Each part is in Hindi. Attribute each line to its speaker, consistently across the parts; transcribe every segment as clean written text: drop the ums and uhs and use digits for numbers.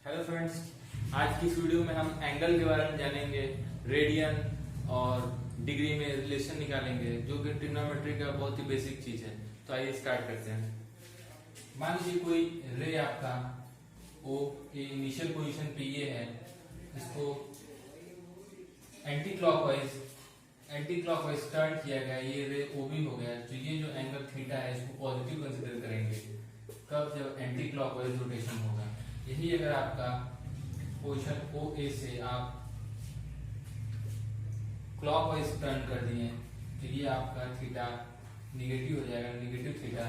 Speaker 1: हेलो फ्रेंड्स, आज की इस वीडियो में हम एंगल के बारे में जानेंगे। रेडियन और डिग्री में रिलेशन निकालेंगे, जो कि ट्रिग्नोमेट्री का बहुत ही बेसिक चीज है। तो आइए स्टार्ट करते हैं। मान लीजिए कोई रे आपका ओ इनिशियल पोजीशन पे ये है, इसको एंटी क्लॉकवाइज टर्न किया गया, ये रे ओ बी हो गया। तो ये जो एंगल थीटा है इसको पॉजिटिव कंसिडर करेंगे। कब? जब एंटी क्लॉकवाइज रोटेशन होगा। यही अगर आपका पोजीशन ओ ए से आप क्लॉकवाइज टर्न कर दिए तो ये आपका थीटा निगेटिव हो जाएगा, निगेटिव थीटा।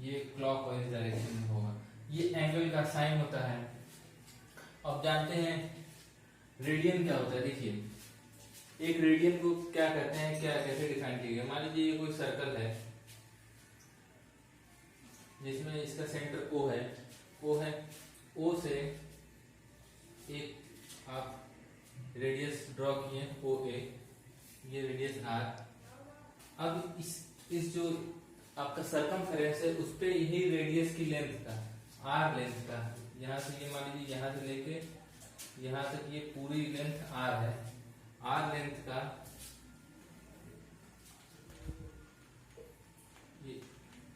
Speaker 1: ये क्लॉकवाइज डायरेक्शन में होगा। ये एंगल का साइन होता है। अब जानते हैं रेडियन क्या होता है। देखिए, एक रेडियन को क्या कहते हैं, क्या कैसे डिफाइन किया गया। मान लीजिए ये कोई सर्कल है जिसमें इसका सेंटर O है। O से एक आप रेडियस ड्रॉ किए OA, ये रेडियस R। अब इस जो आपका सरकमफेरेंस है उस पे यही रेडियस की लेंथ का, R लेंथ का, यहाँ से ये मान लीजिए यहाँ से लेके यहाँ तक ये पूरी लेंथ R है। R लेंथ का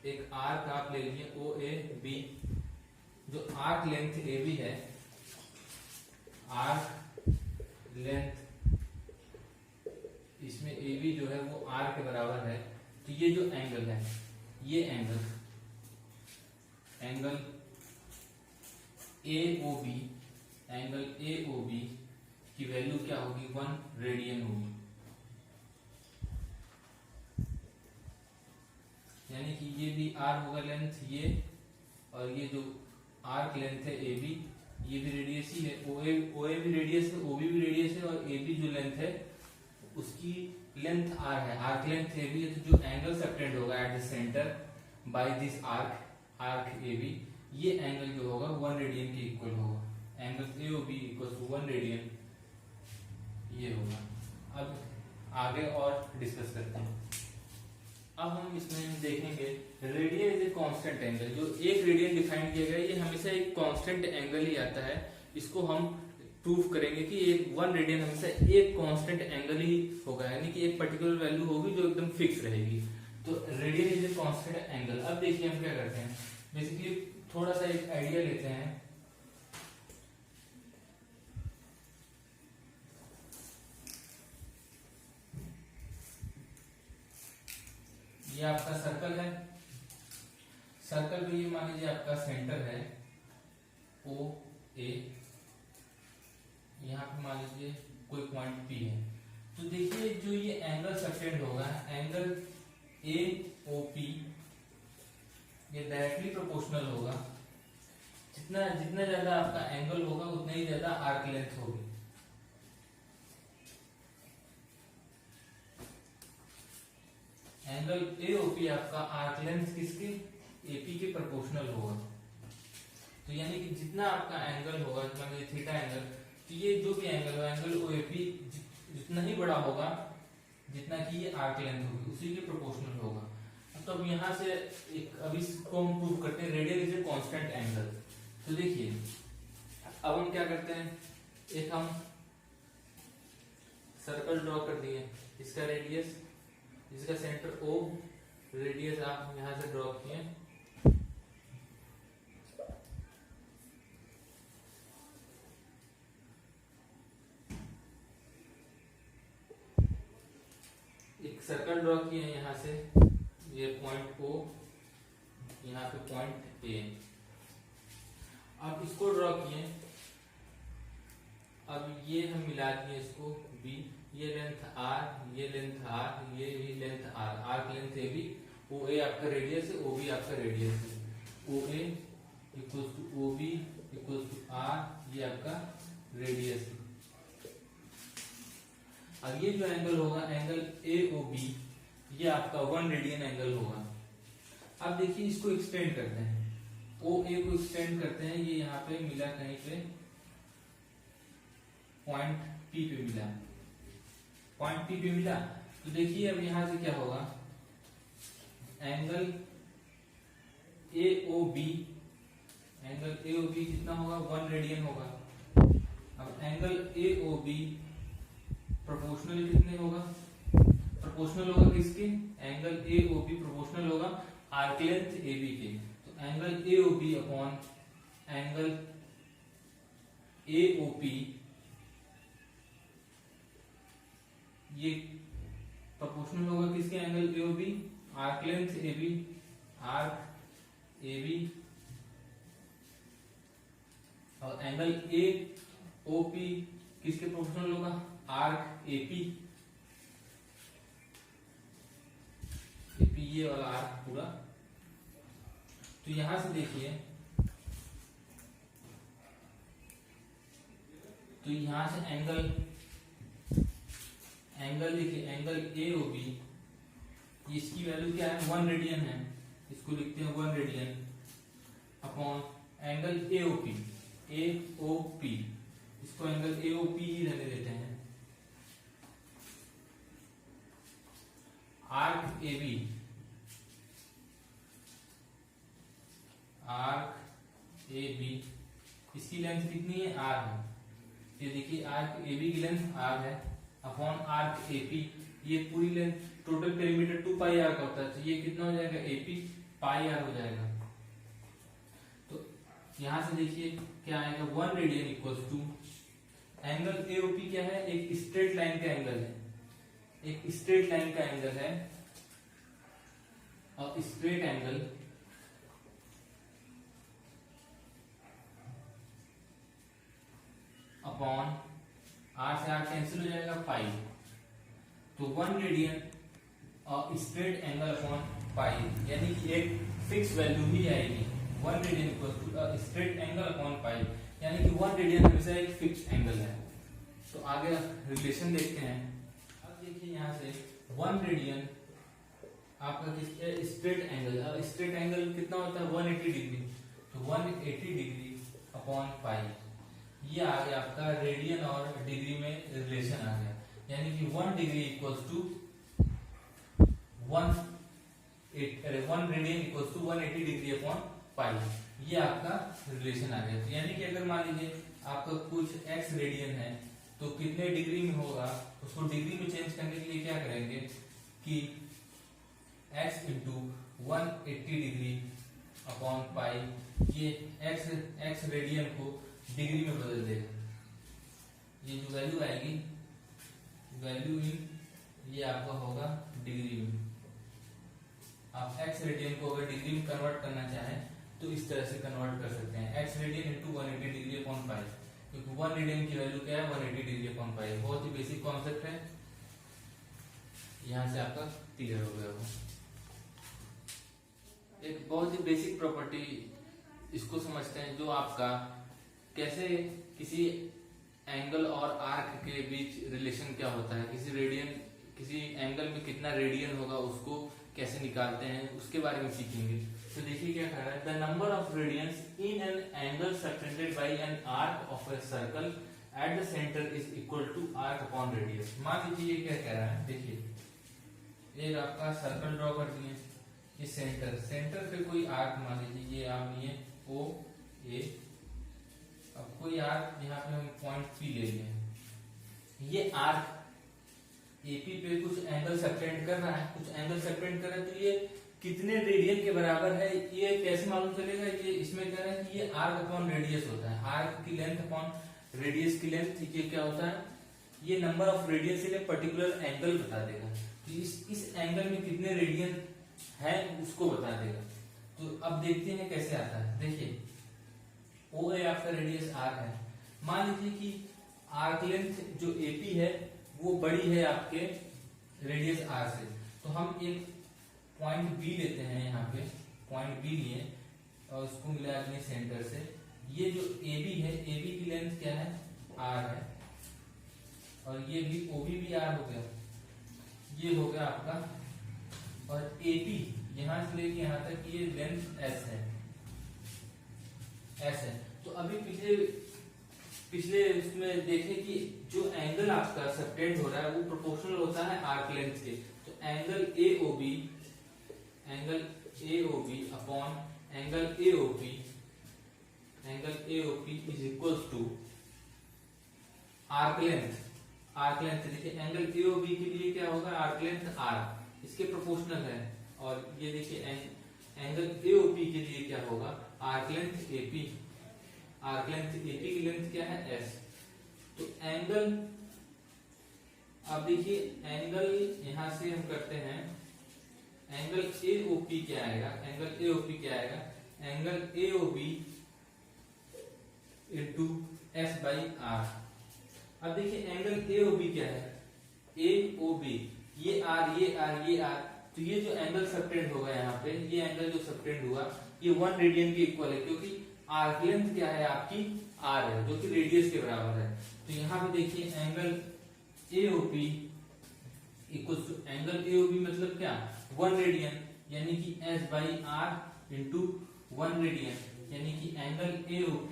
Speaker 1: एक आर्क आप ले लीजिए OAB। जो आर्क लेंथ AB है, आर्क लेंथ इसमें AB जो है वो R के बराबर है। तो ये जो एंगल है, ये एंगल AOB की वैल्यू क्या होगी? 1 रेडियन होगी। यानी कि ये भी R होगा लेंथ, ये और ये जो आर्क लेंथ है AB, ये भी रेडियस ही है। OA भी रेडियस है, OB भी रेडियस है, और AB जो लेंथ है उसकी लेंथ R है, आर्क लेंथ AB है। तो जो एंगल सबटेंड होगा at the centre by this arc AB, ये एंगल जो होगा 1 रेडियन के इक्वल होगा। Angle AOB equal to 1 radian ये होगा। अब आगे और डिस्कस करते हैं। अब हम इसमें देखेंगे radian is a constant angle. जो एक रेडियन डिफाइन किया गया है, ये हमेशा एक कांस्टेंट एंगल ही आता है। इसको हम प्रूफ करेंगे कि एक 1 रेडियन हमेशा एक कांस्टेंट एंगल ही होगा, यानी कि एक पर्टिकुलर वैल्यू होगी जो एकदम फिक्स रहेगी। तो radian is a constant angle. अब देखिए हम क्या करते हैं, बेसिकली थोड़ा सा एक आइडिया लेते हैं। ये आपका सर्कल है। सर्कल पे ये मान लीजिए आपका सेंटर है OA, यहाँ पे मान लीजिए कोई पॉइंट P है। तो देखिए जो ये एंगल सबटेंड होगा, एंगल AOP, ये डायरेक्टली प्रोपोर्शनल होगा। जितना ज्यादा आपका एंगल होगा उतना ही ज्यादा आर्क लेंथ होगी। एंगल AOP आपका आर्क लेंथ किसके? AP के प्रोपोर्शनल होगा। तो यानी कि जितना आपका एंगल होगा, मान लीजिए थीटा एंगल, तो ये जो भी एंगल होगा, एंगल OAP जितना ही बड़ा होगा जितना कि ये आर्क लेंथ होगी, उसी के प्रोपोर्शनल होगा। तो अब यहाँ से अब इसको हम प्रूव करते हैं, radian is a constant angle. तो देखिए अब हम क्या करते हैं, एक हम सर्कल ड्रॉ कर दिए, इसका रेडियस, इसका सेंटर O, रेडियस आप यहां से ड्रॉ किए। एक सर्कल ड्रॉ किए हैं यहां से, ये पॉइंट O, यहाँ पे पॉइंट A। अब इसको ड्रॉ किए, अब ये हम मिला दिए इसको B, ये लेंथ R, ये लेंथ R, ये भी length R, arc length AB, OA आपका रेडियस है, OB आपका रेडियस है। OA equals to OB equals to R, ये आपका रेडियस है। अब ये जो एंगल होगा, एंगल AOB, ये आपका 1 रेडियन एंगल होगा। अब देखिए इसको एक्सटेंड करते हैं, OA को एक्सटेंड करते हैं। ये यहाँ पे मिला, कहीं पे पॉइंट P पे मिला, पॉइंट P पे मिला। तो देखिए अब यहां से क्या होगा, angle AOB angle A O B कितना होगा, 1 रेडियन होगा। अब angle A O B proportional कितने होगा, प्रोपोर्शनल होगा किसके, angle A O B proportional होगा आर्क लेंथ ए बी के। तो angle A O B upon angle A O P, ये प्रोपोर्शनल होगा किसके, angle A O B arc length A B, arc A B, और एंगल ए ओ पी किसके प्रोपोर्शनल होगा, आर्क ए पी, ये वाला आर्क पूरा। तो यहां से देखिए, तो यहां से एंगल देखिए, एंगल ए ओ बी, इसकी वैल्यू क्या है, 1 रेडियन है, इसको लिखते हैं 1 radian upon angle A O P, A O P, इसको एंगल ए ओ पी ही रहने देते हैं, arc A B, arc A B, इसकी लेंथ कितनी है, आर है। ये देखिए आर्क ए बी की लेंथ आर है अपॉन आर्क ए पी, ये पूरी length, total perimeter 2 pi are का होता है, तो ये कितना हो जाएगा, ए पी पाई आर हो जाएगा। तो यहां से देखिए क्या आएगा, 1 radian equals to angle A O P क्या है, एक स्ट्रेट लाइन का एंगल है, एक स्ट्रेट लाइन का एंगल है, और स्ट्रेट एंगल अपॉन आर से आर कैंसिल हो जाएगा, पाई, तो 1 रेडियन और स्ट्रेट एंगल अपॉन पाई, यानी कि एक फिक्स वैल्यू ही आएगी, 1 radian equal to straight angle upon pi, यानी कि 1 रेडियन हमेशा एक फिक्स एंगल है। तो आगे रिलेशन देखते हैं। अब देखिए यहाँ से 1 रेडियन आपका किसका स्ट्रेट एंगल, स्ट्रेट एंगल कितना होता है, 180 डिग्री, तो 180 डिग्री अपॉन पाई, ये आ गया आपका रेडियन और डिग्री में रिलेशन आ गया, यानी कि 1 degree equals to 1 radian equals to 180 degree upon pi, ये आपका रिलेशन आ गया। तो यानी कि अगर मान लीजिए आपका कुछ x रेडियन है, तो कितने डिग्री में होगा, उसको डिग्री में चेंज करने के लिए क्या करेंगे कि x into 180 degree upon pi, ये x रेडियन को डिग्री में बदल देगा, ये जो वैल्यू आएगी, वैल्यू इन, ये आपका होगा डिग्री में। आप x रेडियन को अगर डिग्री में कन्वर्ट करना चाहें तो इस तरह से कन्वर्ट कर सकते हैं, x radian into 180 degree upon पाई, क्योंकि 1 रेडियन की वैल्यू क्या है, 180 डिग्री अपॉन पाई, बहुत ही बेसिक कॉन्सेप्ट है, यहां से आपका क्लियर हो गया वो। एक बहुत ही बेसिक प्रॉपर्टी इसको समझते हैं, जो आपका कैसे किसी एंगल और आर्क के बीच रिलेशन क्या होता है, किसी एंगल में कितना रेडियन होगा उसको कैसे निकालते हैं, उसके बारे में सीखेंगे। तो देखिए क्या कह रहा है, the number of radians in an angle subtended by an arc of a circle at the centre is equal to arc upon radius. मान लीजिए ये क्या कह रहा है, देखिए एक आपका सर्कल ड्रॉ कर दिए, ये सेंटर पे कोई आर्क मान लीजिए, ये आप लिए ओ ए, अब कोई आर्क यहाँ पे हम पॉइंट पी ले लिए, ये आर्क एपी पे कुछ एंगल सबटेंड कर रहा है, कुछ एंगल सबटेंड कर रहा है, तो ये कितने रेडियन के बराबर है, ये कैसे मालूम चलेगा, ये इसमें कह रहे हैं कि ये आर्क अपॉन रेडियस होता है, आर्क की लेंथ अपॉन रेडियस की लेंथ, ये क्या होता है, ये number of radius in a particular angle बता देगा, तो इस एंगल में कितने रेडियन है उसको बता देगा। तो अब देखते हैं कैसे आता है, देखिए ओ ए आपका रेडियस आर है, मान लीजिए कि आर्क लेंथ जो एपी है वो बड़ी है आपके रेडियस आर से, तो हम एक पॉइंट बी लेते हैं, यहाँ पे पॉइंट बी लिए और उसको मिला अपने सेंटर से, ये जो ए बी है, ए बी की लेंथ क्या है, आर है, और ये भी ओ बी आर हो गया, ये हो गया आपका, और ए बी यहां से लेके यहां तक ये लेंथ एस है, एस है। तो अभी पिछले उसमें देखें कि जो एंगल आपका सबटेंड हो रहा है वो प्रोपोर्शनल होता है आर्क लेंथ के, तो angle A O B upon angle A O P angle AOP is equal to arc length देखिए एंगल AOB के लिए क्या होगा, आर्क लेंथ R इसके प्रोपोर्शनल है, और ये देखिए एंगल AOP के लिए क्या होगा, आर्क लेंथ AP की लेंथ क्या है S। तो एंगल, अब देखिए एंगल यहां से हम करते हैं, एंगल AOP क्या आएगा, angle AOB into S by R। अब देखिए एंगल AOB क्या है, AOB ये R, तो ये जो एंगल सबटेंड होगा यहाँ पे, ये एंगल जो सबटेंड हुआ ये 1 रेडियन के इक्वल है, क्योंकि आर्क लेंथ क्या है आपकी R है, जो कि रेडियस के बराबर है। तो यहाँ पे देखिए angle AOP equal to, angle AOB मतलब क्या, 1 रेडियन, यानी कि S by R into 1 radian, यानी कि angle AOP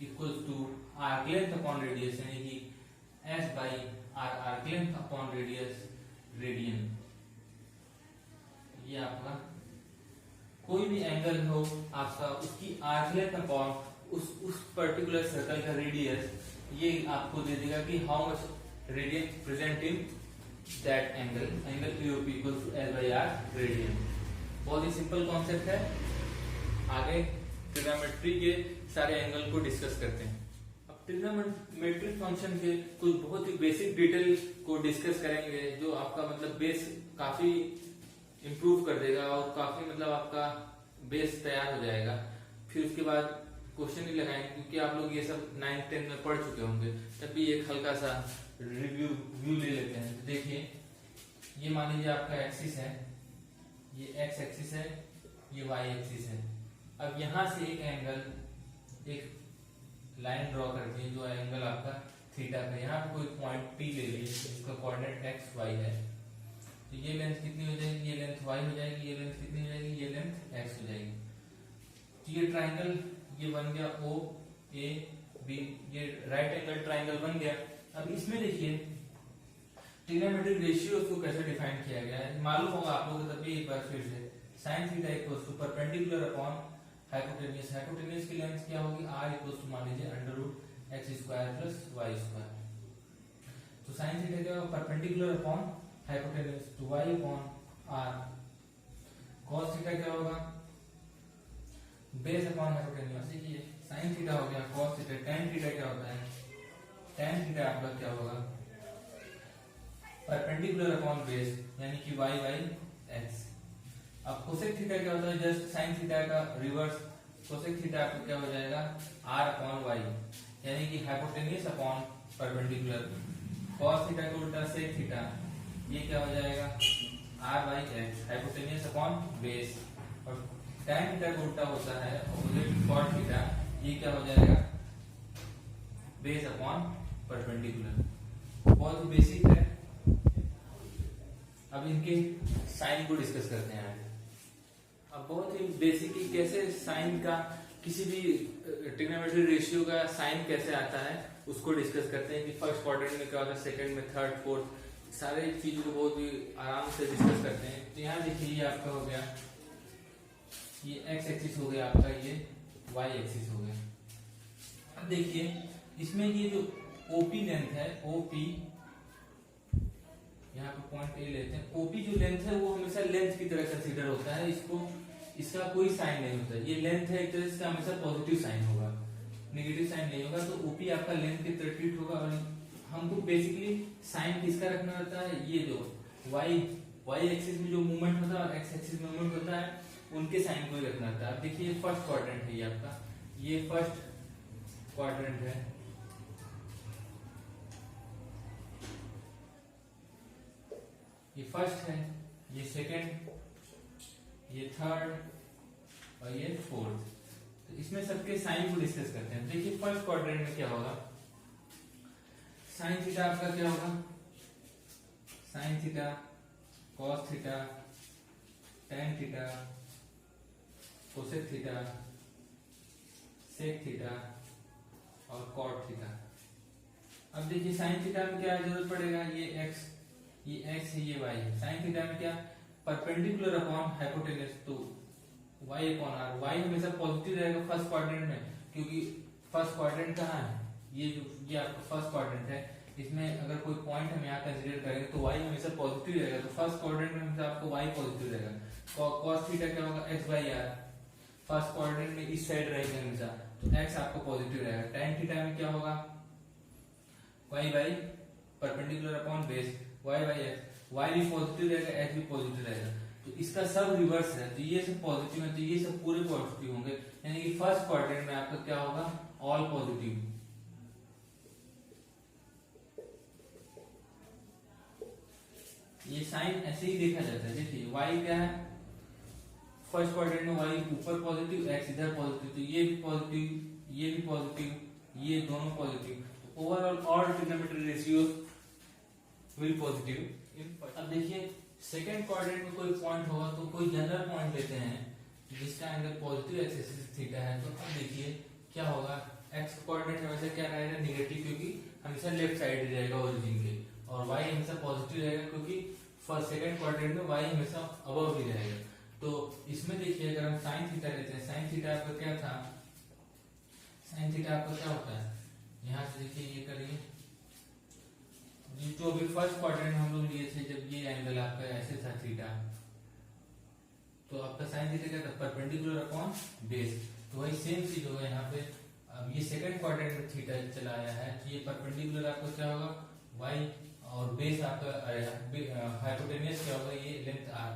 Speaker 1: equal to arc length upon radius, यानी कि S by R arc length upon radius radian. ये आपका कोई भी एंगल हो आपका, उसकी आर्क लेंथ अपॉन उस पर्टिकुलर सर्कल का रेडियस, ये आपको दे देगा कि how much radian present in that angle AOP equal to S by R radian. बहुत ही सिंपल कॉन्सेप्ट है। आगे ट्रिग्नोमेट्री के सारे एंगल को डिस्कस करते हैं। अब ट्रिग्नोमेट्रिक फंक्शन के कुछ बहुत ही बेसिक डिटेल को डिस्कस करेंगे, जो आपका मतलब बेस काफी इम्प्रूव कर देगा और काफी मतलब आपका बेस तैयार हो जाएगा। फिर उसके बाद क्वेश्चन ही लगाएंगे, क्योंकि आप लोग ये सब 9th 10th में पढ़ चुके होंगे, तब भी एक हल्का सा व्यू ले लेते हैं। तो देखिए ये मान लीजिए आपका एक्सिस है, ये एक्स एक्सिस है, ये वाई एक्सिस है। अब यहां से एक लाइन ड्रॉ करती है, जो एंगल आपका थीटा पे, यहाँ पे कोई पॉइंट P ले लीजिए, इसका कोऑर्डिनेट एक्स वाई है। तो ये लेंथ कितनी हो जाएगी, ये लेंथ y हो जाएगी, ये लेंथ कितनी हो जाएगी, ये लेंथ x हो जाएगी। तो ये ट्राइंगल ये बन गया OAB, ये राइट एंगल ट्राइंगल बन गया। अब इसमें देखिए ट्रिग्नोमेट्रिक रेशियोज को कैसे डिफाइन किया गया है, मालूम होगा आप लोगों को, तभी एक बार फिर से sin theta equals to perpendicular upon hypotenuse की लेंथ क्या होगी, r इक्वल्स टू मान लीजिए under x square plus y square. तो sin थीटा क्या होगा, perpendicular upon hypotenuse to y upon r। cos theta क्या होगा, बेस अपॉन हाइपोटेन्यूज। देखिए sin थीटा हो गया cos थीटा। tan थीटा क्या होता है, tan थीटा आपका क्या होगा, परपेंडिकुलर अपॉन बेस, यानी कि y बाई x। अब कोसेक थीटा क्या होता है, जस्ट sin थीटा का रिवर्स। कोसेक थीटा आपका क्या हो जाएगा, r अपॉन y, यानी कि hypotenuse upon perpendicular. cos theta को उल्टा sec थीटा, ये क्या हो जाएगा, r by x, hypotenuse upon base. और tan थीटा को उल्टा होता है ऑपोजिट cot थीटा, ये क्या हो जाएगा, बेस अपॉन परपेंडिकुलर। बहुत बेसिक है। अब इनके साइन को डिस्कस करते हैं। अब बहुत ही बेसिक ही कैसे साइन का, किसी भी ट्रिग्नोमेट्रिक रेशियो का साइन कैसे आता है उसको डिस्कस करते हैं, कि फर्स्ट क्वाड्रेंट में क्या होता है, सेकंड में, थर्ड, फोर्थ, सारे चीजों को बहुत ही आराम से डिस्कस करते हैं। तो यहाँ देखिए ये आपका हो गया, ये एक्स एक्सिस हो गया आपका, ये वाई एक्सिस हो गया। अब देखिए इसमें ये जो ओपी लेंथ है, ओपी यहाँ पे पॉइंट ए लेते हैं, ओपी जो लेंथ है वो हमेशा लेंथ की तरह कंसीडर होता है, इसका कोई साइन नहीं होता। ये लेंथ है एक तरह से, हमेशा पॉजिटिव साइन होगा, नेगेटिव साइन नहीं होगा। तो ओपी आपका लेंथ की तरह ट्रीट होगा। और हमको बेसिकली साइन किसका रखना होता है, ये जो वाई एक्सिस में जो मूवमेंट होता है और एक्स एक्सिस में मूवमेंट होता है, उनके साइन को ही रखना होता है। अब देखिए फर्स्ट क्वाड्रेंट है ये आपका, ये फर्स्ट क्वाड्रेंट है, ये फर्स्ट है, ये सेकंड, ये थर्ड और ये फोर्थ। तो इसमें सबके साइन को डिस्कस करते हैं। देखिए फर्स्ट क्वाड्रेंट में क्या होगा, साइन थीटा आपका क्या होगा, sine theta, cos theta, tan theta, cosec theta, sec theta और कॉट थीटा। अब देखिए साइन थीटा में क्या जरूरत पड़ेगा, ये एक्स है, ये वाई है। साइन थीटा में क्या, परपेंडिकुलर अपॉन हाइपोटेन्यूज, तो वाई अपॉन आर। वाई हमेशा पॉजिटिव रहेगा फर्स्ट क्वाड्रेंट में, क्योंकि फर्स्ट क्वाड्रेंट कहाँ है, ये आपका फर्स्ट क्वाड्रेंट है, इसमें अगर कोई पॉइंट हम यहाँ कंसीडर करेंगे तो y हमेशा पॉजिटिव रहेगा, तो फर्स्ट क्वाड्रेंट में हमेशा आपको y पॉजिटिव रहेगा। cos थीटा क्या होगा x/r, फर्स्ट क्वाड्रेंट में इस साइड रहेगा हमेशा, तो x आपको पॉजिटिव रहेगा। tan थीटा में क्या होगा, y by perpendicular upon base y by x, y भी पॉजिटिव रहेगा, x भी पॉजिटिव रहेगा, तो इसका सब रिवर्स है, तो ये सब पॉजिटिव है, तो ये सब पूरे पॉजिटिव होंगे, यानी कि फर्स्ट क्वाड्रेंट में आपका क्या होगा, ऑल पॉजिटिव। ये साइन ऐसे ही देखा जाता है। देखिए y क्या है, फर्स्ट क्वाड्रेंट में y ऊपर पॉजिटिव, x इधर पॉजिटिव, तो ये भी पॉजिटिव, ये भी पॉजिटिव, ये दोनों पॉजिटिव, तो overall all trigonometry ratio will positive. अब देखिए सेकंड क्वाड्रेंट में कोई पॉइंट होगा तो कोई जनरल पॉइंट लेते हैं जिसका एंगल पॉजिटिव एक्सिस थीटा है, तो अब देखिए क्या होगा, x कोऑर्डिनेट हमेशा क्या रहेगा, नेगेटिव, क्योंकि हमेशा लेफ्ट साइड रहेगा ओरिजिन के, और y हमेशा पॉजिटिव रहेगा क्योंकि फर्स्ट सेकंड क्वाड्रेंट में y हमेशा अबव ही रहेगा। तो इसमें देखिए अगर हम साइन थीटा लेते हैं, साइन थीटा आपका क्या था, साइन थीटा आपका क्या होता है, यहाँ से देखिए ये करिए, जो भी फर्स्ट क्वाड्रेंट हम लोग लिए थे, जब ये एंगल आपका ऐसे था थीटा, तो आपका साइन थीटा क्या था, परपेंडिकुलर अपॉन बेस, तो वही सेम चीज होगा यहाँ पे। अब ये सेकंड क्वाड्रेंट में थीटा चला आया है, तो ये परपेंडिकुलर आपका क्या होगा, y, और बेस आपका हाइपोटेनियस क्या होगा, ये लेंथ r,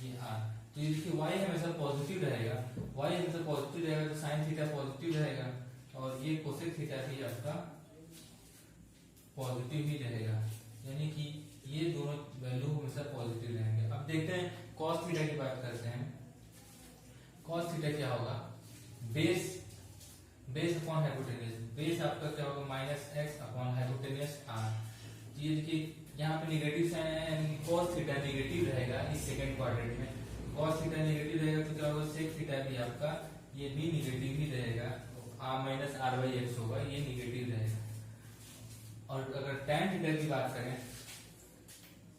Speaker 1: ये r, तो ये देखिए y हमेशा पॉजिटिव रहेगा, y हमेशा पॉजिटिव रहेगा, तो साइन थीटा पॉजिटिव रहेगा, और ये कोसेक थीटा भी आपका पॉजिटिव ही रहेगा, यानी कि ये दोनों वैल्यू हमेशा पॉजिटिव रहेंगे। अब देखते हैं cos थीटा की बात करते हैं। cos थीटा क्या होगा, बेस अपॉन हाइपोटेनियस, बेस आपका क्या होगा, minus x upon hypotenuse r। ये देखिए यहाँ पे नेगेटिव साइन है, यानी cos थीटा नेगेटिव रहेगा इस सेकंड क्वाड्रेंट में, cos थीटा नेगेटिव रहेगा तो क्या होगा, sec थीटा भी आपका ये भी नेगेटिव ही रहेगा, r minus r by x होगा, ये नेगेटिव रहेगा। और अगर tan थीटा की बात करें,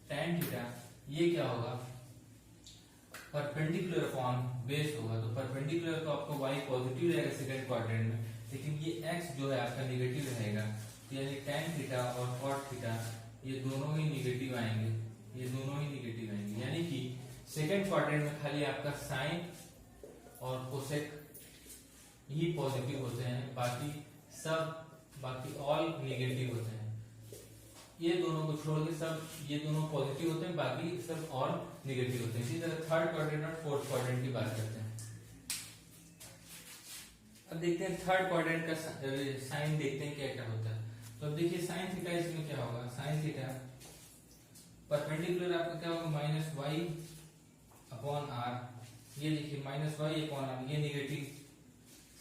Speaker 1: tan थीटा ये क्या होगा, परपेंडिकुलर अपॉन बेस होगा, तो परपेंडिकुलर तो आपको y पॉजिटिव रहेगा सेकंड क्वाड्रेंट में, लेकिन ये x जो है आपका नेगेटिव रहेगा, यानी tan थीटा और cot थीटा ये दोनों ही नेगेटिव आएंगे, ये दोनों ही नेगेटिव आएंगे, यानी कि सेकंड क्वाड्रेंट में खाली आपका साइन और कोसेक ही पॉजिटिव होते हैं, बाकी ऑल नेगेटिव होते हैं। ये दोनों को छोड़ के सब ये दोनों पॉजिटिव होते हैं, बाकी सब और नेगेटिव होते हैं। इसी तरह थर्ड क्वाड्रेंट और फोर्थ क्वाड्रेंट की बात करते हैं। अब देखते हैं थर्ड क्वाड्रेंट का साइन, देखते हैं क्या क्या होता है। तो अब देखिए साइन थीटा, इसमें क्या होगा, साइन थीटा परपेंडिकुलर आपका क्या होगा, माइनस वाई अपॉन आर, ये देखिए माइनस वाई अपॉन आर, ये नेगेटिव,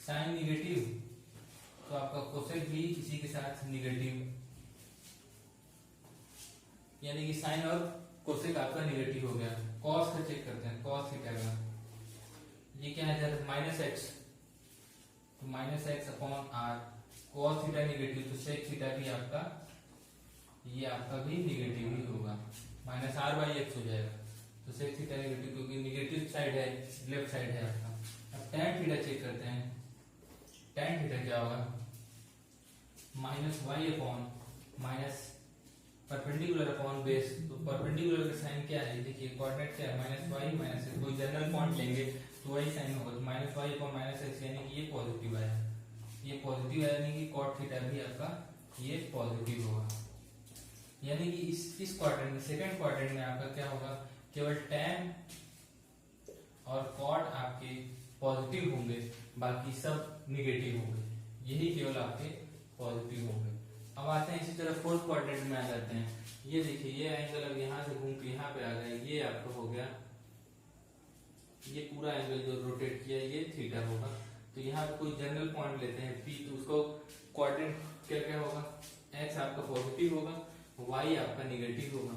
Speaker 1: साइन नेगेटिव तो आपका कोसेक भी इसी के साथ नेगेटिव, यानी कि साइन और कोसेक आपका नेगेटिव हो गया। कॉस का चेक करते हैं, कॉस थीटा का ये क्या है, माइनस एक्स, तो minus x upon R, cos theta negative तो सेक थीटा भी आपका ये आपका भी नेगेटिव ही होगा, माइनस आर बाई एक्स हो जाएगा, तो सेक थीटा नेगेटिव क्योंकि नेगेटिव साइड है, लेफ्ट साइड है आपका। अब tan थीटा चेक करते हैं, tan थीटा क्या होगा, minus y upon minus perpendicular upon base, तो परपेंडिकुलर का साइन क्या है, देखिए कोऑर्डिनेट क्या है, माइनस वाई माइनस एक्स, कोई जनरल पॉइंट लेंगे तो वही साइन होगा, तो minus y upon minus x, यानी कि ये पॉजिटिव है, ये पॉजिटिव है, यानी कि कॉट थीटा भी आपका ये पॉजिटिव होगा। यानी कि इस क्वाड्रेंट में, सेकंड क्वाड्रेंट में आपका क्या होगा, केवल tan और कॉट आपके पॉजिटिव होंगे, बाकी सब निगेटिव होंगे, यही केवल आपके पॉजिटिव होंगे। अब आते हैं इसी तरह फोर्थ क्वाड्रेंट में आ जाते हैं। ये देखिए ये एंगल अब यहाँ से घूम के यहाँ पे आ गया, ये आपका हो गया, ये पूरा एंगल जो रोटेट किया ये थीटा होगा। तो यहाँ पे कोई जनरल पॉइंट लेते हैं P, तो उसको क्वाड्रेंट क्या क्या होगा, x आपका पॉजिटिव होगा, y आपका निगेटिव होगा।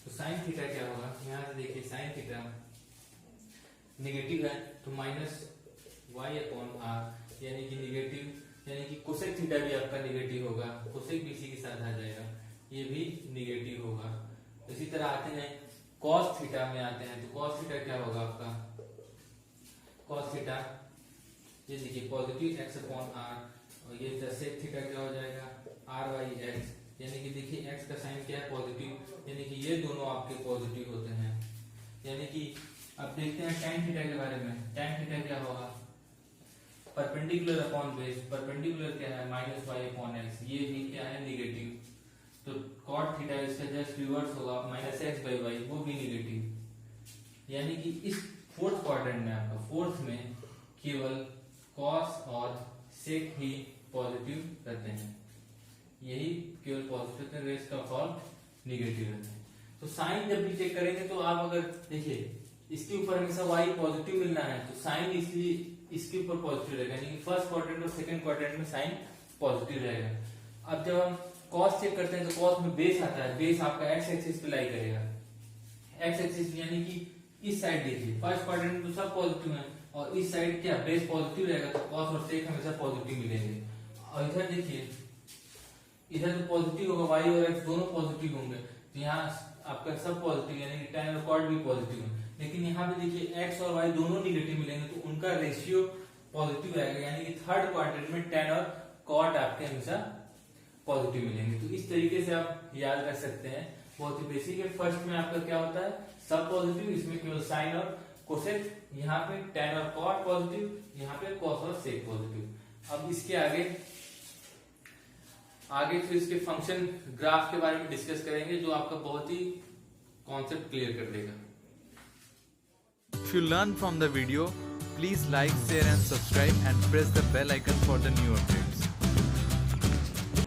Speaker 1: तो साइन थीटा क्या होगा, यहाँ से देखिए साइन थीटा निगेटिव है तो माइनस वाई अपॉन आर, यानी कि निगेटिव, यानी कि कोसेक थीटा भी आपका निगेटिव होगा, कोसेक भी इसी के साथ आ जाएगा, ये भी निगेटिव होगा। इसी तरह आते हैं cos थीटा में आते हैं, तो cos थीटा क्या होगा आपका, cos थीटा ये देखिए पॉजिटिव x अपॉन आर, और ये सेक थीटा क्या हो जाएगा आर बाई एक्स, यानी कि देखिए x का साइन क्या है पॉजिटिव, यानी कि ये दोनों आपके पॉजिटिव होते हैं। यानी कि अब देखते हैं tan थीटा के बारे में। tan थीटा क्या होगा परपेंडिकुलर अपॉन बेस, परपेंडिकुलर क्या है माइनस वाई अपॉन एक्स, ये भी क्या है निगेटिव, तो cot थीटा इसका जस्ट रिवर्स होगा माइनस एक्स बाई वाई, वो भी निगेटिव। यानी कि इस फोर्थ क्वाड्रेंट में आपका फोर्थ में केवल cos और sec ही पॉजिटिव रहते हैं, यही केवल पॉजिटिव रहते हैं, रेस्ट ऑफ ऑल निगेटिव रहते हैं। तो साइन जब भी चेक करेंगे तो आप अगर देखिए इसके ऊपर हमेशा y पॉजिटिव मिलना है, तो साइन इसलिए इसके ऊपर पॉजिटिव रहेगा, यानी कि फर्स्ट क्वाड्रेंट और सेकंड क्वाड्रेंट में साइन पॉजिटिव रहेगा। अब जब हम cos चेक करते हैं तो cos में बेस आता है, बेस आपका x एक्सिस पे लाई करेगा, x एक्सिस यानी कि इस साइड देखिए फर्स्ट क्वाड्रेंट में तो सब पॉजिटिव है, और इस साइड क्या बेस पॉजिटिव रहेगा, तो cos और sec हमेशा पॉजिटिव मिलेंगे। और इधर देखिए इधर तो पॉजिटिव होगा, y और x दोनों पॉजिटिव होंगे, तो यहाँ आपका सब पॉजिटिव यानी कि tan और cot भी पॉजिटिव है। लेकिन यहाँ पे देखिए x और y दोनों निगेटिव मिलेंगे, तो उनका रेशियो पॉजिटिव रहेगा, यानी कि थर्ड क्वाड्रेंट में tan और cot आपके हमेशा पॉजिटिव मिलेंगे। तो इस तरीके से आप याद रख सकते हैं, बहुत ही बेसिक है। फर्स्ट में आपका क्या होता है सब पॉजिटिव, इसमें केवल साइन और कोसेक, यहाँ पे tan और cot पॉजिटिव, यहाँ पे cos और sec पॉजिटिव। अब इसके आगे फिर इसके फंक्शन ग्राफ के बारे में डिस्कस करेंगे, जो आपका बहुत ही कॉन्सेप्ट क्लियर कर देगा।
Speaker 2: If you learn from the video, please like, share and subscribe and press the bell icon for the new updates.